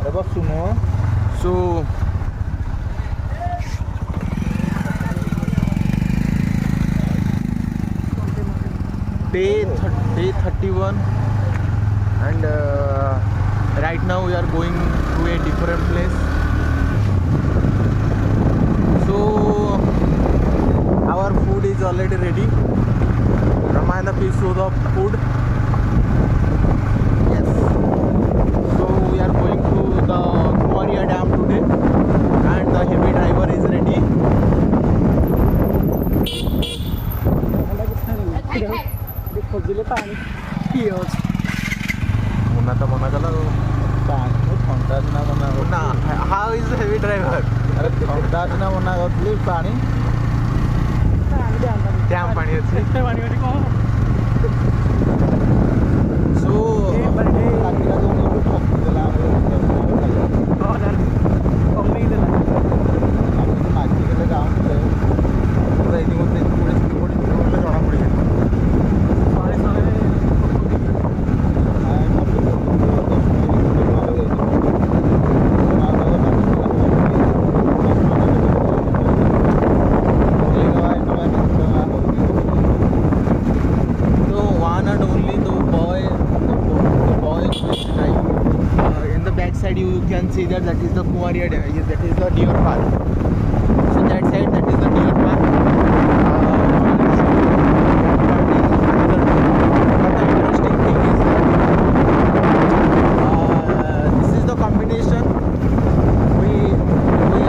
So day 31, and right now we are going to a different place. So our food is already ready. Ramayana, please show the food. Yes. So we are going to the Kumariya Dam today, and the heavy driver is ready. खोजिले पानी पिए मुन्ना तो मना कला पानी ठंडा दिना मना Munna, how is the heavy driver? अरे ठंडा दिना मना करली पानी डैम पानी अच्छी पानी वाली कौन सो लागिला जो लोग ठोक देला और कमी देला हम माची के गांव में तो इनी होते थोड़ी जଣା पड़ी you can see that is the Kumariya Dam, that is the deer park. So that side, that is the deer park. But the interesting thing is this is the combination. We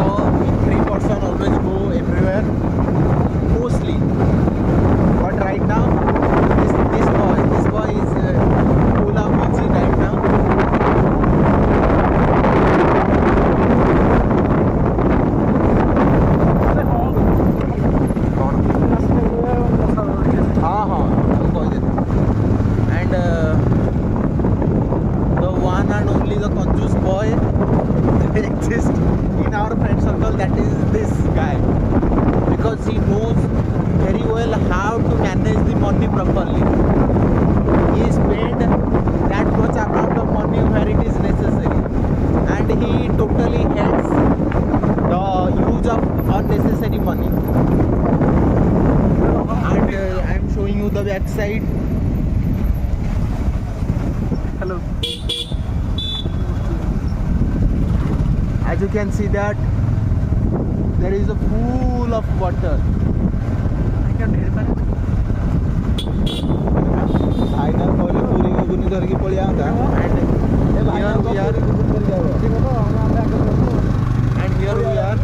all 3% always go everywhere mostly, but right now this boy is full of busy right now. Exist in our friend circle, that is this guy, because he knows very well how to manage the money properly. He spend that much amount of money where it is necessary, and he totally hates the use of unnecessary money. And I am showing you the backside. Hello. As you can see that there is a pool of water. I can hear that. And here we are.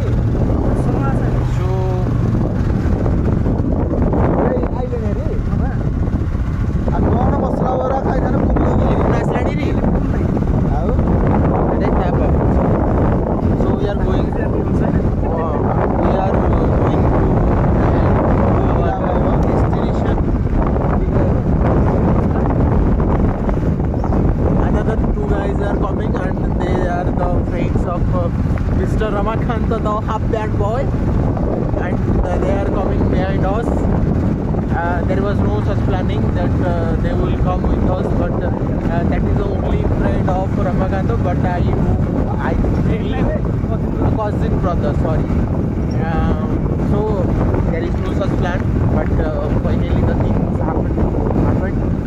Mr. Ramakant, the half-bad boy, and they are coming behind us. There was no such planning that they will come with us, but that is the only friend of Ramakant, but I cousin brother, sorry. So there is no such plan, but finally the things happened.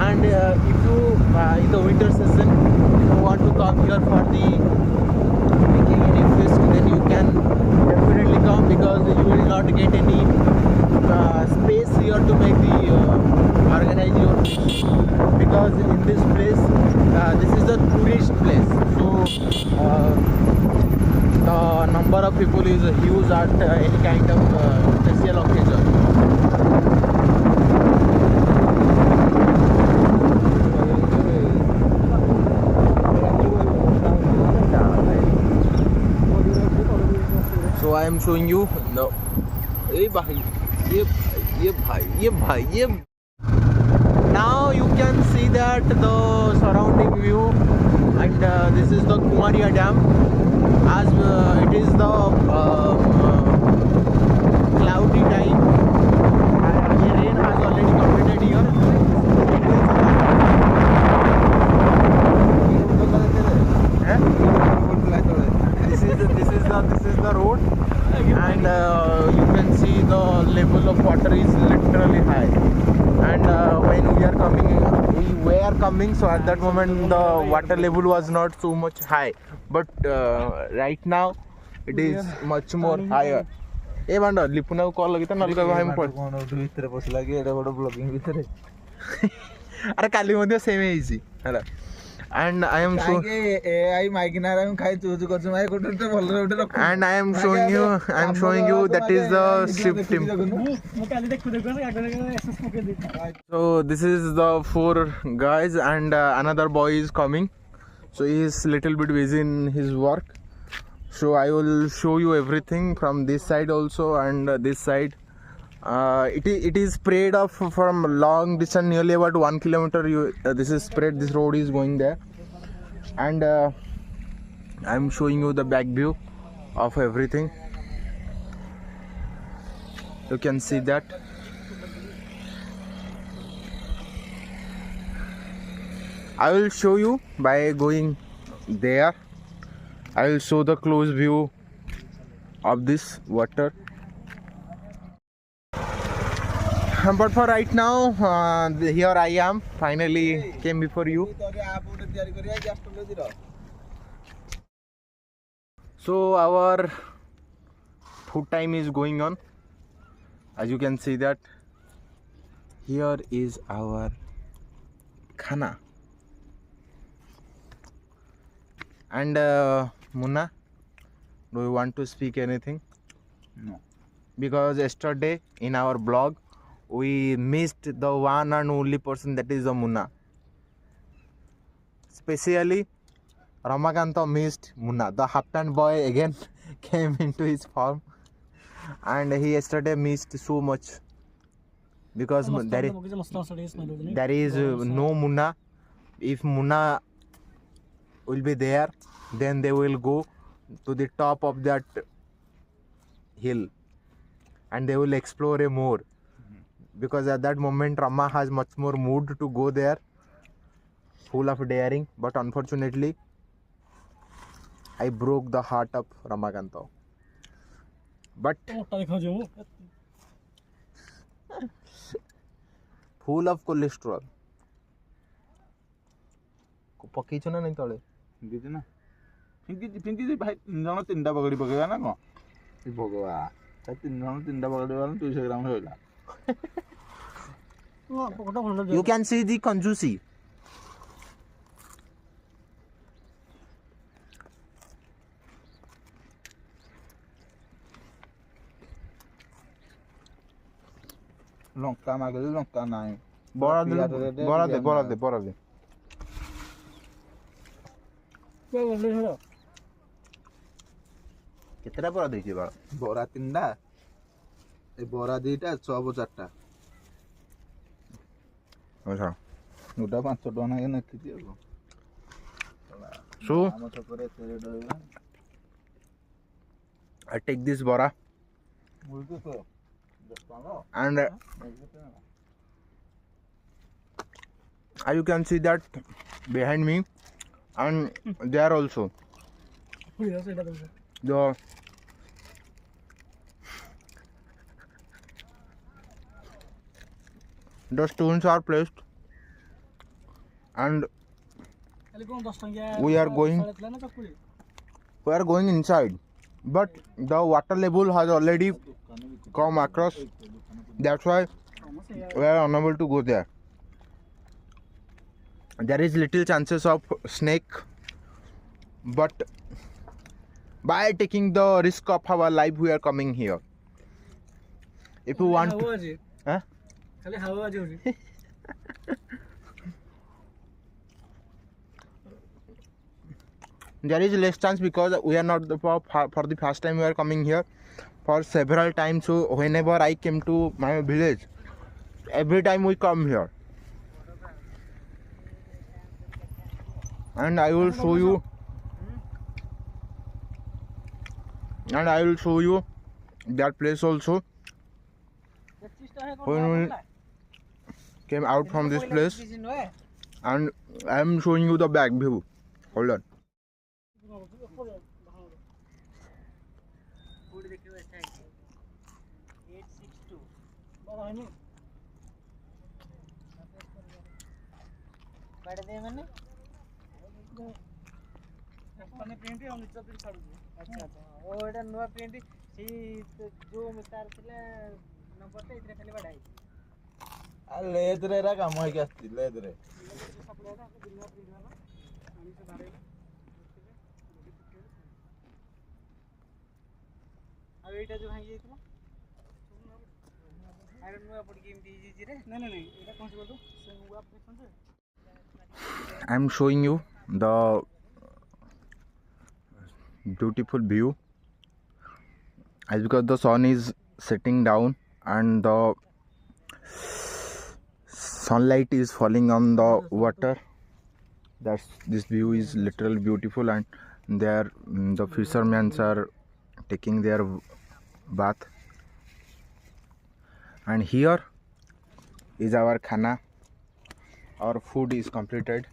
And if you in the winter season you want to come here for the Fest, then you can definitely come, because you will not get any space here to make the organize your fish, because in this place this is a tourist place, so the number of people is huge at any kind of special occasion. So I am showing you the now you can see that the surrounding view, and this is the Kumariya Dam, as it is the cloudy time, and the rain has already completed here. this is the road, and you can see the level of water is literally high. And when we were coming, so at that moment the water level was not so much high, but right now it is much more higher. A bond Lipuna को call लगिता नलका भाई म पड़ कोन भीतर पसला कि एटा बड़ blogging भीतर अरे काली मध्ये सेम इजी हैला and I am so AI माइकिना हम खाइ चूज करछु माइ कोटे भल रोटे रख and I am showing you that is the strip team. So this is the 4 guys, and another boy is coming, so he is little bit busy in his work. So I will show you everything from this side also, and this side. It is spread off from long distance, nearly about 1 kilometer. This is spread. This road is going there, and I am showing you the back view of everything. You can see that. I will show you by going there. I will show the close view of this water. But for right now, here I am. Finally came before you. So our food time is going on. As you can see that here is our khana. And Munna, do you want to speak anything? No. Because yesterday in our blog we missed the one and only person, that is the Munna. Especially Ramakanta missed Munna. The half pant boy again came into his farm, and he yesterday missed so much because there is no Munna. If Munna will be there, then they will go to the top of that hill and they will explore more. Because at that moment Rama has much more mood to go there, full of daring, but unfortunately I broke the heart of Ramakanta. But full of cholesterol. पकीचो ना नहीं तले दीदी ना पिंकी भाई जण तीनटा पकड़ी पकेगा ना को भगवा त तीनटा पकड़ी वाला 200 ग्राम होइला. You can see the conjusi. Lanka मागले Lanka नाही बड़ा दे केतरा बड़ा देखि बड़ा बरा तीनटा ए बरा दीटा चप चारटा अच्छा गोटा 5 टका ना नखिति अब so हम छपरे तेरे डोला I take this bora बोलते तो and you can see that behind me, and there also the stones are placed, and we are going inside, but the water level has already come across. That's why we are unable to go there. There is little chances of snake, but by taking the risk of our life we are coming here. If you want to, huh? There is less chance because we are not for the first time we are coming here. For several times, so whenever I came to my village, every time we come here, and I will show you, that place also. When we came out from this place, and I am showing you the back view. Hold on. Food देखियो अच्छा है 862 बाबा हनी काट दे मैंने अपने print हम नीचे print छाड़ दे अच्छा अच्छा ओ एटा नवा प्रिंट सी जो मितार थिले नंबर ते इतरे खाली बढ़ाई आ लेदरे रा काम है क्या लेदरे सप्लाई रा दिनवा प्रिंट वाला पानी से भरे अब एटा जो भाई ये थिला आयरन नवा पड़ के एमटी जी रे नहीं एटा कौन से बोल दो से नवा प्रिंट से I am showing you the beautiful view as because the sun is setting down and the sunlight is falling on the water. This view is literally beautiful, and there the fishermen are taking their bath, and here is our khana. Our food is completed.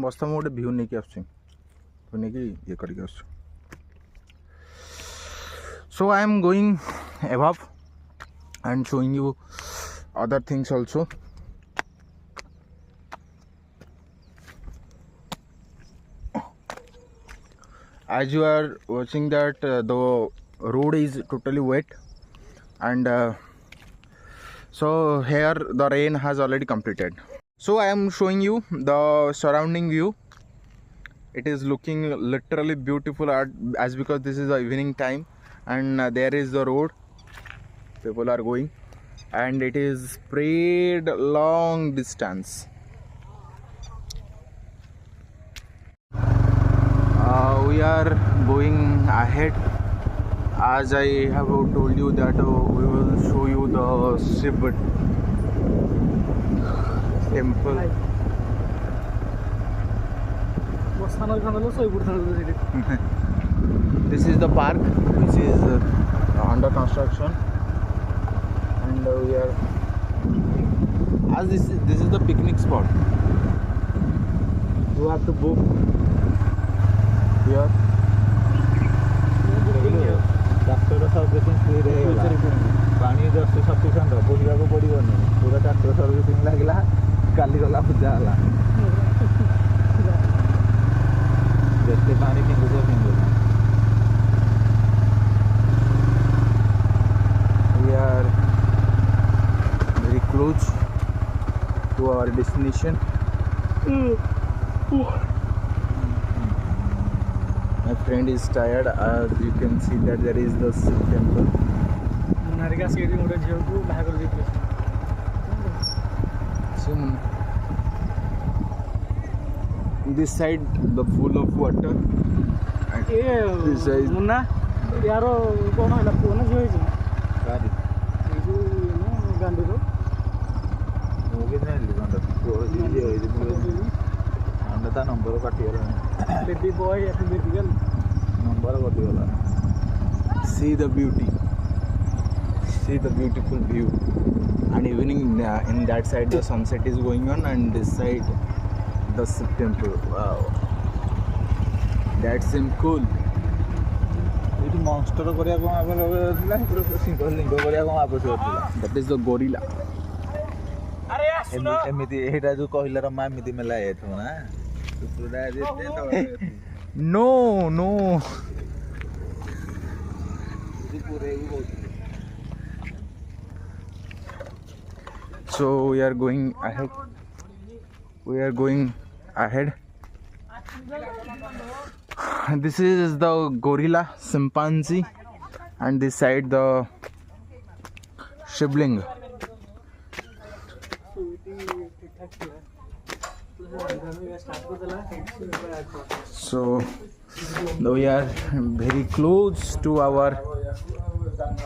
मस्त मैं गोटे view नहीं ये करके आस so I am going above and showing you other things also. As you are watching that the road is totally wet, and so here the rain has already completed. So I am showing you the surrounding view. It is looking literally beautiful as because this is the evening time, and there is the road people are going, and it is spread long distance. We are going ahead. As I have told you that we will show you the Shiv temple. This is the park which is under construction, and we are as this is the picnic spot. You have to book here. Tractor servicing free रहेगा पानी just sufficient बुझा को पड़ोनी पूरा tractor servicing लगला काली गला पूजा हला जैसे पानी किंगो we are very close to our destination. My friend is tired. As you can see that there is the Shiv temple. This side the full of water. And this side Munna यारो कौन है लपू ना जो है गाड़ी ये जो ना गांडी रो वो कितने लिखा था ये अंडा नंबर काटिया बेबी बॉय या फिर बेबी गर्ल नंबर काटिया see the beauty, see the beautiful view, and evening in that side the sunset is going on, and this side the Shiv temple. Wow, that seems cool. It monster kariya ko available thila pura single lingo kariya ko avashyaka thila. That is the gorilla. अरे यार सुनो एमिति एटा जो कहिला र मा एमिति मेला हेथो ना पुरा जेते त no so we are going ahead. This is the gorilla, chimpanzee, and this side the shivling. So we are very close to our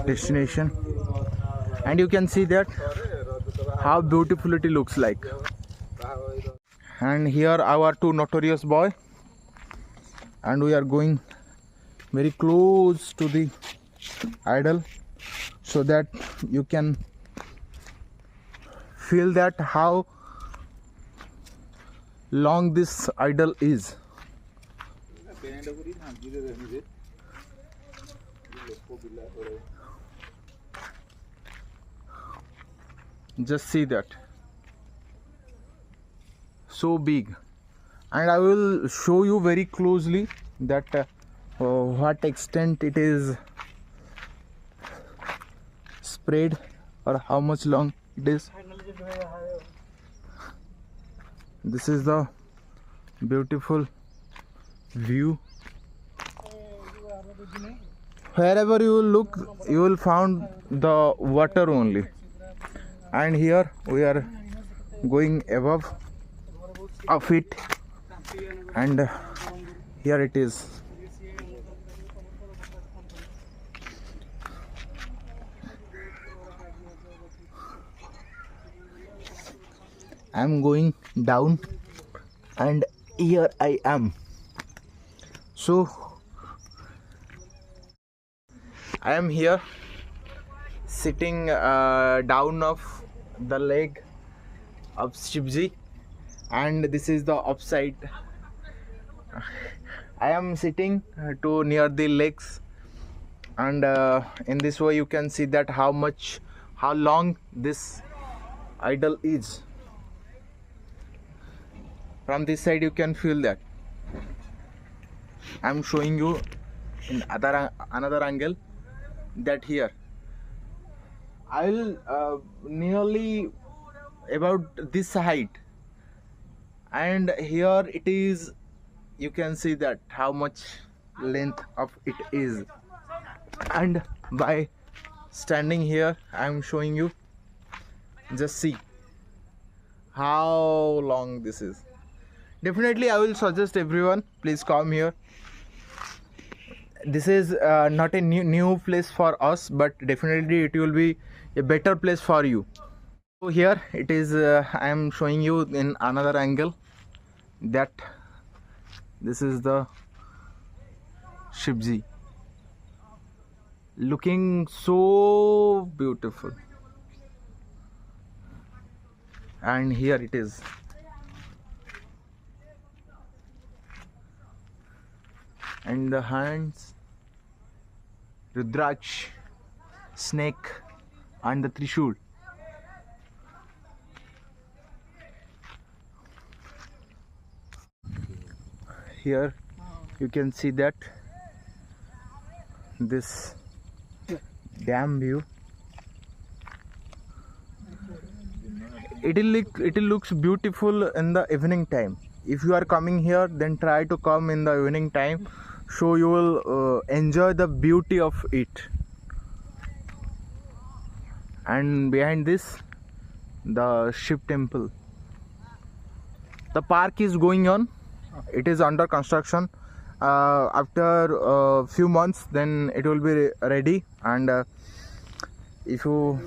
destination, and you can see that how beautiful it looks like. And here our two notorious boy, and we are going very close to the idol so that you can feel that how long this idol is. Just see that, so big, and I will show you very closely that what extent it is spread or how much long it is. This is the beautiful view. Wherever you will look, you will find the water only. And here we are going above of it, and here it is. I am going down, and here I am. So I am here sitting down of the leg of Shivji, and this is the upside. I am sitting to near the legs, and in this way you can see that how long this idol is. From this side you can feel that. I am showing you in another angle that here I will nearly about this height, and here it is. You can see that how much length of it is, and by standing here I am showing you. Just see how long this is. Definitely I will suggest everyone, please come here. This is not a new place for us, but definitely it will be a better place for you. So here it is. I am showing you in another angle that this is the Shivji, looking so beautiful, and here it is. And the hands, Rudraksh, snake, and the Trishul. Here you can see that this dam view. It looks beautiful in the evening time. If you are coming here, then try to come in the evening time, so you will enjoy the beauty of it. And behind this, the Shiv temple. The park is going on. It is under construction. After a few months, then it will be ready, and if you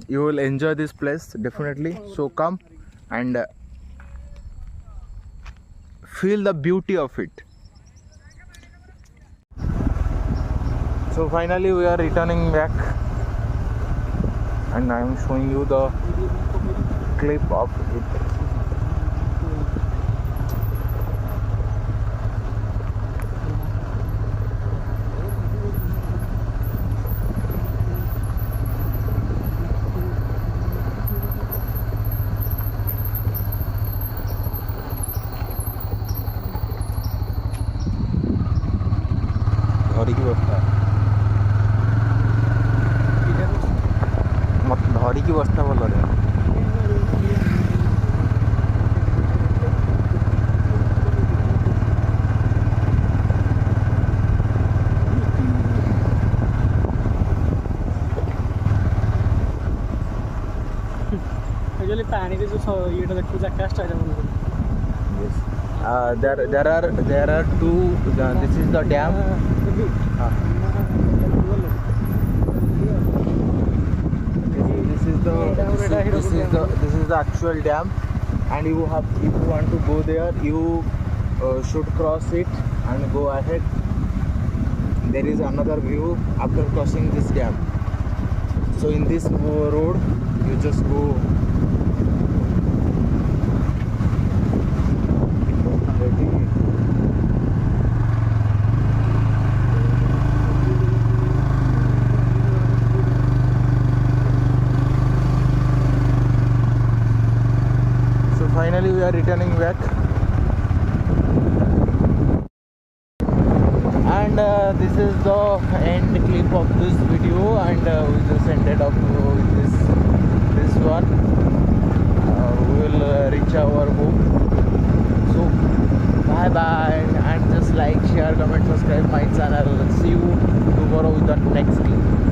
will enjoy this place definitely. So come and feel the beauty of it. So finally we are returning back, and I am showing you the clip of it. धरिकी बस्ता भल पानी जो ये देखो आकाश there are two. This is the dam. This is the actual dam, and if you want to go there, you should cross it and go ahead. There is another view after crossing this dam. So in this road you just go we are returning back. And this is the end clip of this video, and we just ended up with this one. We will reach our home. So bye bye, and just like, share, comment, subscribe my channel. See you tomorrow with the next clip.